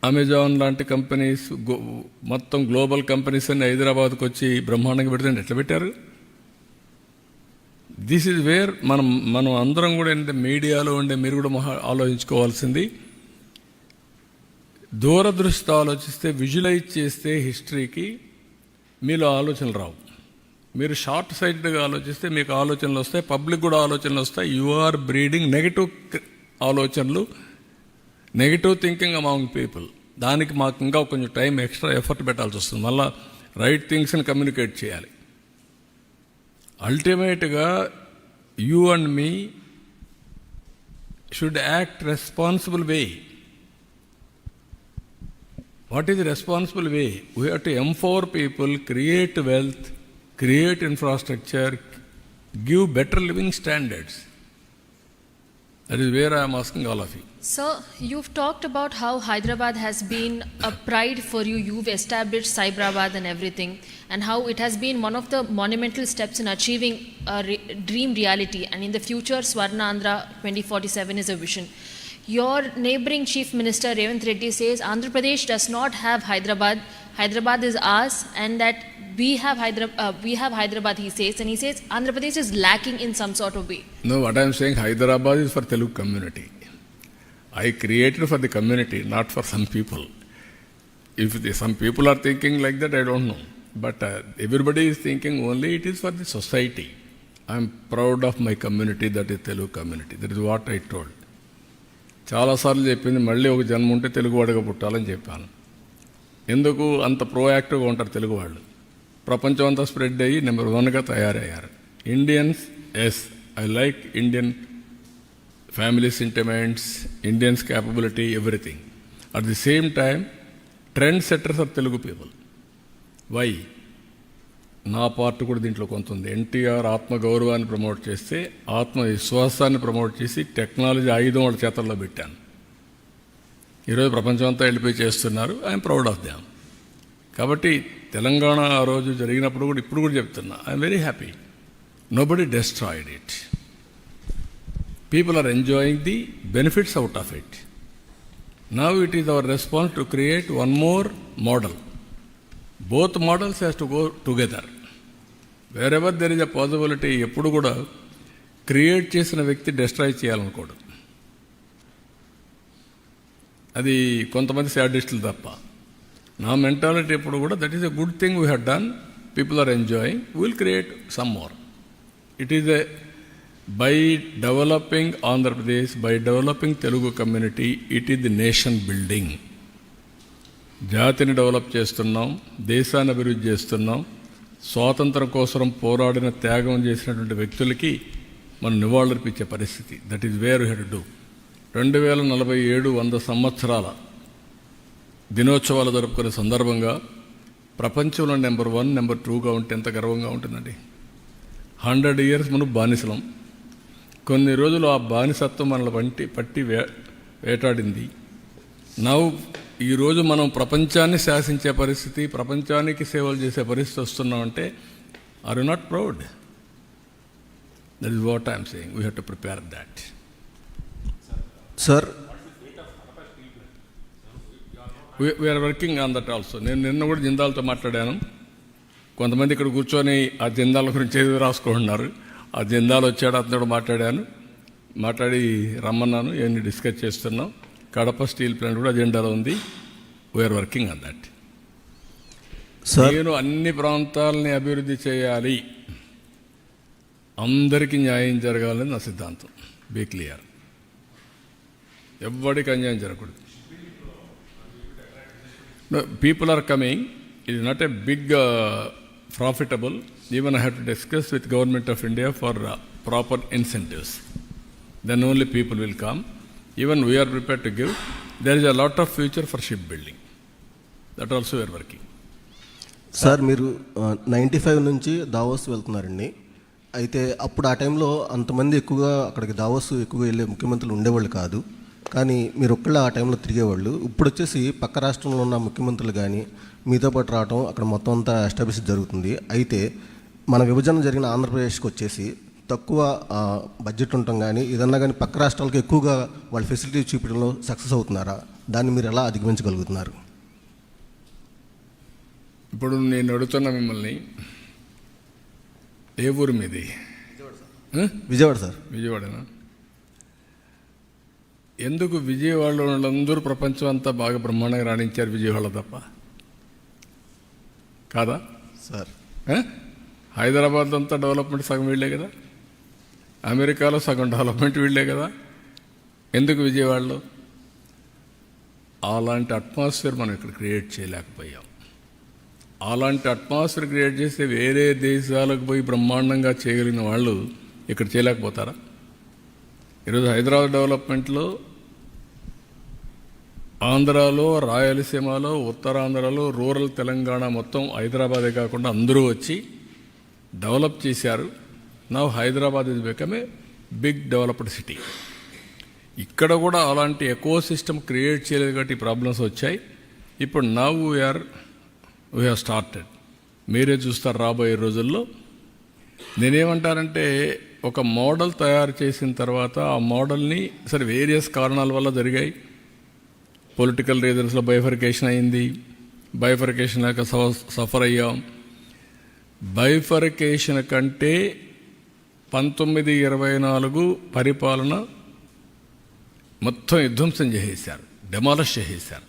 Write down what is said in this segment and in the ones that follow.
Amazon లాంటి companies మొత్తం global companies అన్ని హైదరాబాద్కి వచ్చి బ్రహ్మాండంగా పెడుతుంటే ఎట్లా పెట్టారు? దిస్ ఈజ్ వేర్ మనం అందరం కూడా ఏంటంటే మీడియాలో ఉండే మీరు కూడా ఆలోచించుకోవాల్సింది, దూరదృష్టితో ఆలోచిస్తే, విజువలైజ్ చేస్తే హిస్టరీకి మీలో ఆలోచనలు రావు. మీరు షార్ట్ సైటెడ్గా ఆలోచిస్తే మీకు ఆలోచనలు వస్తాయి, పబ్లిక్ కూడా ఆలోచనలు వస్తాయి. యు ఆర్ బ్రీడింగ్ నెగటివ్ ఆలోచనలు, నెగిటివ్ థింకింగ్ అమాంగ్ పీపుల్. దానికి మాకు ఇంకా కొంచెం టైం ఎక్స్ట్రా ఎఫర్ట్ పెట్టాల్సి వస్తుంది. మళ్ళీ రైట్ థింగ్స్ని కమ్యూనికేట్ చేయాలి. అల్టిమేట్గా you and me should act responsible way. What is responsible way? We have to empower people, create wealth, create infrastructure, give better living standards. That is where I am asking all of you. Sir, you've talked about how Hyderabad has been a pride for you. You've established Cyberabad and everything, and how it has been one of the monumental steps in achieving a dream reality. And in the future, Swarnandhra 2047 is a vision. Your neighboring Chief Minister Revanth Reddy says Andhra Pradesh does not have Hyderabad. Hyderabad is ours, and that we have Hyderabad, he says, and he says Andhra Pradesh is lacking in some sort of way. No, what I am saying, Hyderabad is for Telugu community. I created for the community, not for some people. If some people are thinking like that, I don't know. But everybody is thinking only it is for the society. I am proud of my community, that is Telugu community. That is what I told. చాలాసార్లు చెప్పింది, మళ్ళీ ఒక జన్మ ఉంటే తెలుగువాడిగా పుట్టాలని చెప్పాను. ఎందుకు అంత ప్రోయాక్టివ్గా ఉంటారు తెలుగు వాళ్ళు? ప్రపంచం అంతా స్ప్రెడ్ అయ్యి నెంబర్ 1గా తయారయ్యారు. Indians, yes, I like Indian family sentiments, Indians capability, everything. At the same time trend setters are Telugu people. Why? నా పార్ట్ కూడా దీంట్లో కొంత ఉంది. ఎన్టీఆర్ ఆత్మగౌరవాన్ని ప్రమోట్ చేస్తే ఆత్మవిశ్వాసాన్ని ప్రమోట్ చేసి టెక్నాలజీ ఆయుధం వాళ్ళ చేతల్లో పెట్టాను. ఈరోజు ప్రపంచం అంతా వెళ్ళిపోయి చేస్తున్నారు. I'm proud of them. కాబట్టి తెలంగాణ ఆ రోజు జరిగినప్పుడు కూడా ఇప్పుడు కూడా చెప్తున్నా, I'm very happy. Nobody destroyed it. People are enjoying the benefits out of it. Now it is our response to create one more model. Both models has to go together. Wherever there is a possibility. ఎప్పుడు కూడా create చేసిన వ్యక్తి destroy చేయాలనుకోడు. అది కొంతమంది శాడిస్టులు తప్ప. నా mentality ఎప్పుడు కూడా that is a good thing we have done, people are enjoying, will create some more. It is a by developing Andhra Pradesh, by developing Telugu community, it is the nation building. జాతిని develop చేస్తున్నాం, దేశాన్ని అభివృద్ధి చేస్తున్నాం. స్వాతంత్రం కోసం పోరాడిన, త్యాగం చేసినటువంటి వ్యక్తులకి మనం నివాళులర్పించే పరిస్థితి. That is where we have to do. 2047 100 సంవత్సరాల దినోత్సవాలు జరుపుకునే సందర్భంగా ప్రపంచంలో నెంబర్ 1, నెంబర్ 2గా ఉంటే ఎంత గర్వంగా ఉంటుందండి. 100 years ముందు బానిసలం. కొన్ని రోజులు ఆ బానిసత్వం మనల్ని పట్టి వేటాడింది. నవ్వు ఈరోజు మనం ప్రపంచాన్ని శాసించే పరిస్థితి, ప్రపంచానికి సేవలు చేసే పరిస్థితి వస్తున్నామంటే, are you not proud? That is what I'm saying. We have to prepare that. Sir, we're working on that also. నేను నిన్న కూడా జిందాల్తో మాట్లాడాను. కొంతమంది ఇక్కడ కూర్చొని ఆ జిందాల గురించి ఏదో రాసుకుంటున్నారు. ఆ జిందాల్ వచ్చాడు, అతను మాట్లాడాను, మాట్లాడి రమ్మన్నాను, ఇవన్నీ డిస్కస్ చేస్తున్నాం. కడప స్టీల్ ప్లాంట్ కూడా అజెండాలో ఉంది. We are working on that. నేను అన్ని ప్రాంతాలని అభివృద్ధి చేయాలి, అందరికీ న్యాయం జరగాలని నా సిద్ధాంతం. Be clear. ఎవ్వడికి అన్యాయం జరగకూడదు. People are coming. It is not a big profitable. Even I have to discuss with Government of India for proper incentives. Then only people will come. Even we are prepared to give. There is a lot of future for shipbuilding. That also we are working. Sir, మీరు 95 నుంచి Davos వెళ్తున్నారండి. అయితే అప్పుడు ఆ టైంలో అంతమంది ఎక్కువగా అక్కడికి దావోస్ ఎక్కువగా వెళ్ళే ముఖ్యమంత్రులు ఉండేవాళ్ళు కాదు. కానీ మీరు ఒక్కళ్ళ ఆ టైంలో తిరిగేవాళ్ళు. ఇప్పుడు వచ్చేసి పక్క రాష్ట్రంలో ఉన్న ముఖ్యమంత్రులు కానీ మీతో పాటు రావడం, అక్కడ మొత్తం అంతా ఎస్టాబ్లిష్ జరుగుతుంది. అయితే మన విభజన జరిగిన ఆంధ్రప్రదేశ్కి వచ్చేసి తక్కువ బడ్జెట్ ఉండటం కానీ ఏదన్నా కానీ పక్క రాష్ట్రాలకు ఎక్కువగా వాళ్ళ ఫెసిలిటీ చూపించడంలో సక్సెస్ అవుతున్నారా? దాన్ని మీరు ఎలా అధిగమించగలుగుతున్నారు? ఇప్పుడు నేను అడుగుతున్నా మిమ్మల్ని, ఏ ఊరు మీది? విజయవాడ సార్. విజయవాడనా? ఎందుకు విజయవాడలో వాళ్ళందరూ ప్రపంచం అంతా బాగా బ్రహ్మాండంగా రాణించారు, విజయవాడ తప్ప? కాదా సార్? హైదరాబాద్ అంతా డెవలప్మెంట్ సగం వీళ్ళే కదా, అమెరికాలో సగం డెవలప్మెంట్ వీళ్ళే కదా, ఎందుకు విజయవాడలో? అలాంటి అట్మాస్ఫియర్ మనం ఇక్కడ క్రియేట్ చేయలేకపోయాం. అలాంటి అట్మాస్ఫియర్ క్రియేట్ చేస్తే వేరే దేశాలకు పోయి బ్రహ్మాండంగా చేయగలిగిన వాళ్ళు ఇక్కడ చేయలేకపోతారా? ఈరోజు హైదరాబాద్ డెవలప్మెంట్లో ఆంధ్రాలో, రాయలసీమలో, ఉత్తరాంధ్రలో, రూరల్ తెలంగాణ మొత్తం హైదరాబాదే కాకుండా అందరూ వచ్చి డెవలప్ చేశారు. Now Hyderabad is become a big developed city. ఇక్కడ కూడా అలాంటి ఎకో సిస్టమ్ క్రియేట్ చేయలేదు కాబట్టి ఈ ప్రాబ్లమ్స్ వచ్చాయి. ఇప్పుడు నవ్ వీ హ్యావ్ స్టార్టెడ్. మీరే చూస్తారు రాబోయే రోజుల్లో. నేనేమంటానంటే, ఒక మోడల్ తయారు చేసిన తర్వాత ఆ మోడల్ని సరే వేరియస్ కారణాల వల్ల జరిగాయి. పొలిటికల్ రీజన్స్లో బైఫర్కేషన్ అయింది, బైఫర్కేషన్ లేక సఫర్ అయ్యాం. బైఫర్కేషన్ కంటే 1924 పరిపాలన మొత్తం విధ్వంసం చేసేశారు, డెమాలిష్ చేసేశారు.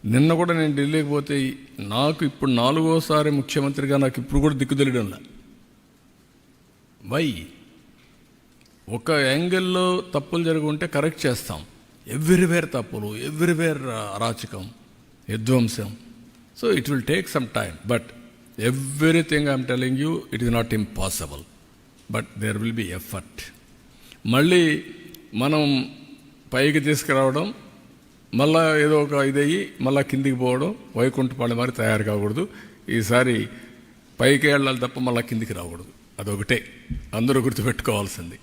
నిన్న కూడా నేను ఢిల్లీకి పోతే నాకు ఇప్పుడు 4వ ముఖ్యమంత్రిగా నాకు ఇప్పుడు కూడా దిక్కు తెలియడంలా. వై? ఒక యాంగిల్లో తప్పులు జరిగి ఉంటే కరెక్ట్ చేస్తాం, ఎవ్రీవేర్ తప్పులు, ఎవ్రీవేర్ అరాచకం, విధ్వంసం. So it will take some time, but everything I'm telling you, it is not impossible, but there will be effort. మళ్ళీ మనం పైకి తీసుకురావడం, మళ్ళా ఏదో ఒక ఇదయ్యి మళ్ళా కిందికి పోవడం, వైకుంఠపాళెం మరి తయారు కాకూడదు. ఈసారి పైకి వెళ్ళాలి తప్ప మళ్ళా కిందికి రాకూడదు. అదొకటే అందరూ గుర్తుపెట్టుకోవాల్సింది.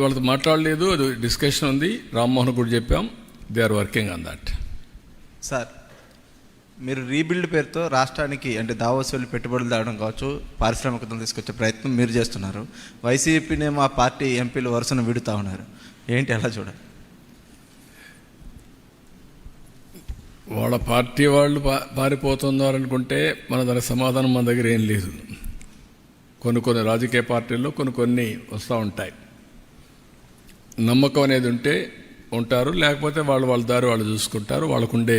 వాళ్ళతో మాట్లాడలేదు, అది డిస్కషన్ ఉంది. రామ్మోహన్ కూడా చెప్పాం, they are working on that. Sir, మీరు రీబిల్డ్ పేరుతో రాష్ట్రానికి అంటే దావోస్ వెళ్ళి పెట్టుబడులు తేవడం కావచ్చు, పారిశ్రామికతను తీసుకొచ్చే ప్రయత్నం మీరు చేస్తున్నారు. వైసీపీనే మా పార్టీ ఎంపీలు వరుసను విడుతూ ఉన్నారు. ఏంటి అలా చూడాలి? వాళ్ళ పార్టీ వాళ్ళు పారిపోతున్నారనుకుంటే మన దానికి సమాధానం మన దగ్గర ఏం లేదు. కొన్ని రాజకీయ పార్టీల్లో కొన్ని వస్తూ ఉంటాయి. నమ్మకం అనేది ఉంటే ఉంటారు, లేకపోతే వాళ్ళ దారి వాళ్ళు చూసుకుంటారు, వాళ్ళకుండే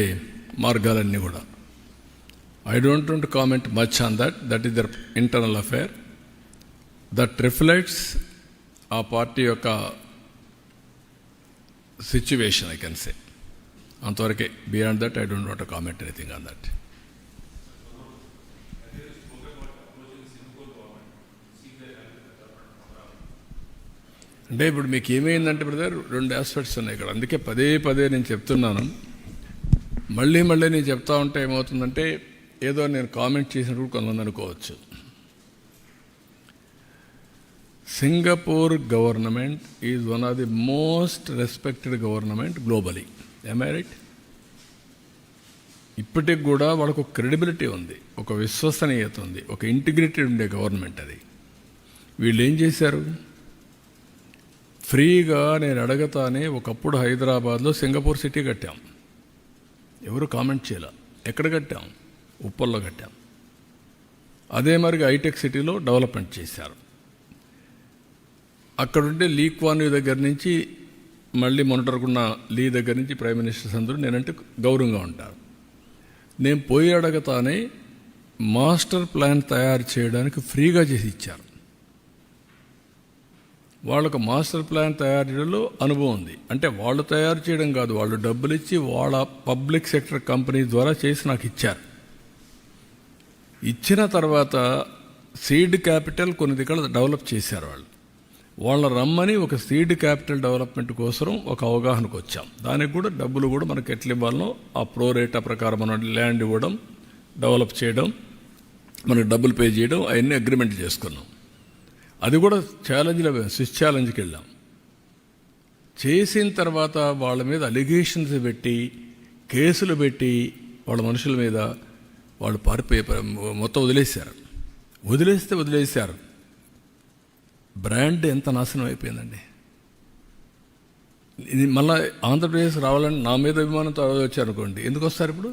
మార్గాలన్నీ కూడా. I don't want to comment much on that is there internal affair. That reflects ఆ పార్టీ యొక్క సిచ్యువేషన్, ఐ కెన్ సే. అంతవరకే. Beyond that I don't want to comment anything on that. అంటే ఇప్పుడు మీకు ఏమైందంటే బ్రదర్, 2 ఆస్పెక్ట్స్ ఉన్నాయి ఇక్కడ. అందుకే పదే నేను చెప్తున్నాను. మళ్ళీ నేను చెప్తా ఉంటే ఏమవుతుందంటే, ఏదో నేను కామెంట్ చేసినప్పుడు కొంతమంది అనుకోవచ్చు. Singapore government is one of the most respected government globally. am I right? ఇప్పటికి కూడా వాళ్ళకు ఒక క్రెడిబిలిటీ ఉంది, ఒక విశ్వసనీయత ఉంది, ఒక ఇంటిగ్రిటీ ఉండే గవర్నమెంట్ అది. వీళ్ళు ఏం చేశారు? ఫ్రీగా నేను అడగతానే ఒకప్పుడు హైదరాబాద్లో సింగపూర్ సిటీ కట్టాం. ఎవరు కామెంట్ చేయాల. ఎక్కడ కట్టాం? ఉప్పల్లో కట్టాం. అదే మరిగా హైటెక్ సిటీలో డెవలప్మెంట్ చేశారు. అక్కడుండే లీ క్వాన్ యూ దగ్గర నుంచి మళ్ళీ మొన్నటరుకున్న లీ దగ్గర నుంచి ప్రైమ్ మినిస్టర్స్ అందరూ నేనంటే గౌరవంగా ఉంటారు. నేను పోయి అడగతానే మాస్టర్ ప్లాన్ తయారు చేయడానికి ఫ్రీగా చేసి ఇచ్చారు. వాళ్ళకు మాస్టర్ ప్లాన్ తయారు చేయడంలో అనుభవం ఉంది. అంటే వాళ్ళు తయారు చేయడం కాదు, వాళ్ళు డబ్బులు ఇచ్చి వాళ్ళ పబ్లిక్ సెక్టర్ కంపెనీ ద్వారా చేసి నాకు ఇచ్చారు. ఇచ్చిన తర్వాత సీడ్ క్యాపిటల్ కొన్ని దగ్గర డెవలప్ చేశారు వాళ్ళు. వాళ్ళ రమ్మని ఒక సీడ్ క్యాపిటల్ డెవలప్మెంట్ కోసం ఒక అవగాహనకు వచ్చాం. దానికి కూడా డబ్బులు కూడా మనకు ఎట్లా ఇవ్వాలనో ఆ ప్రో రేటా ప్రకారం మనం ల్యాండ్ ఇవ్వడం, డెవలప్ చేయడం, మనకు డబ్బులు పే చేయడం, అవన్నీ అగ్రిమెంట్ చేసుకున్నాం. అది కూడా ఛాలెంజ్లో స్విచ్ ఛాలెంజ్కి వెళ్ళాం. చేసిన తర్వాత వాళ్ళ మీద అలిగేషన్స్ పెట్టి, కేసులు పెట్టి, వాళ్ళ మనుషుల మీద వాళ్ళు పారిపోయే మొత్తం వదిలేశారు. వదిలేస్తే వదిలేశారు. బ్రాండ్ ఎంత నాశనం అయిపోయిందండి. ఇది మళ్ళీ ఆంధ్రప్రదేశ్ రావాలని నా మీద అభిమానంతో వచ్చారనుకోండి, ఎందుకు వస్తారు ఇప్పుడు?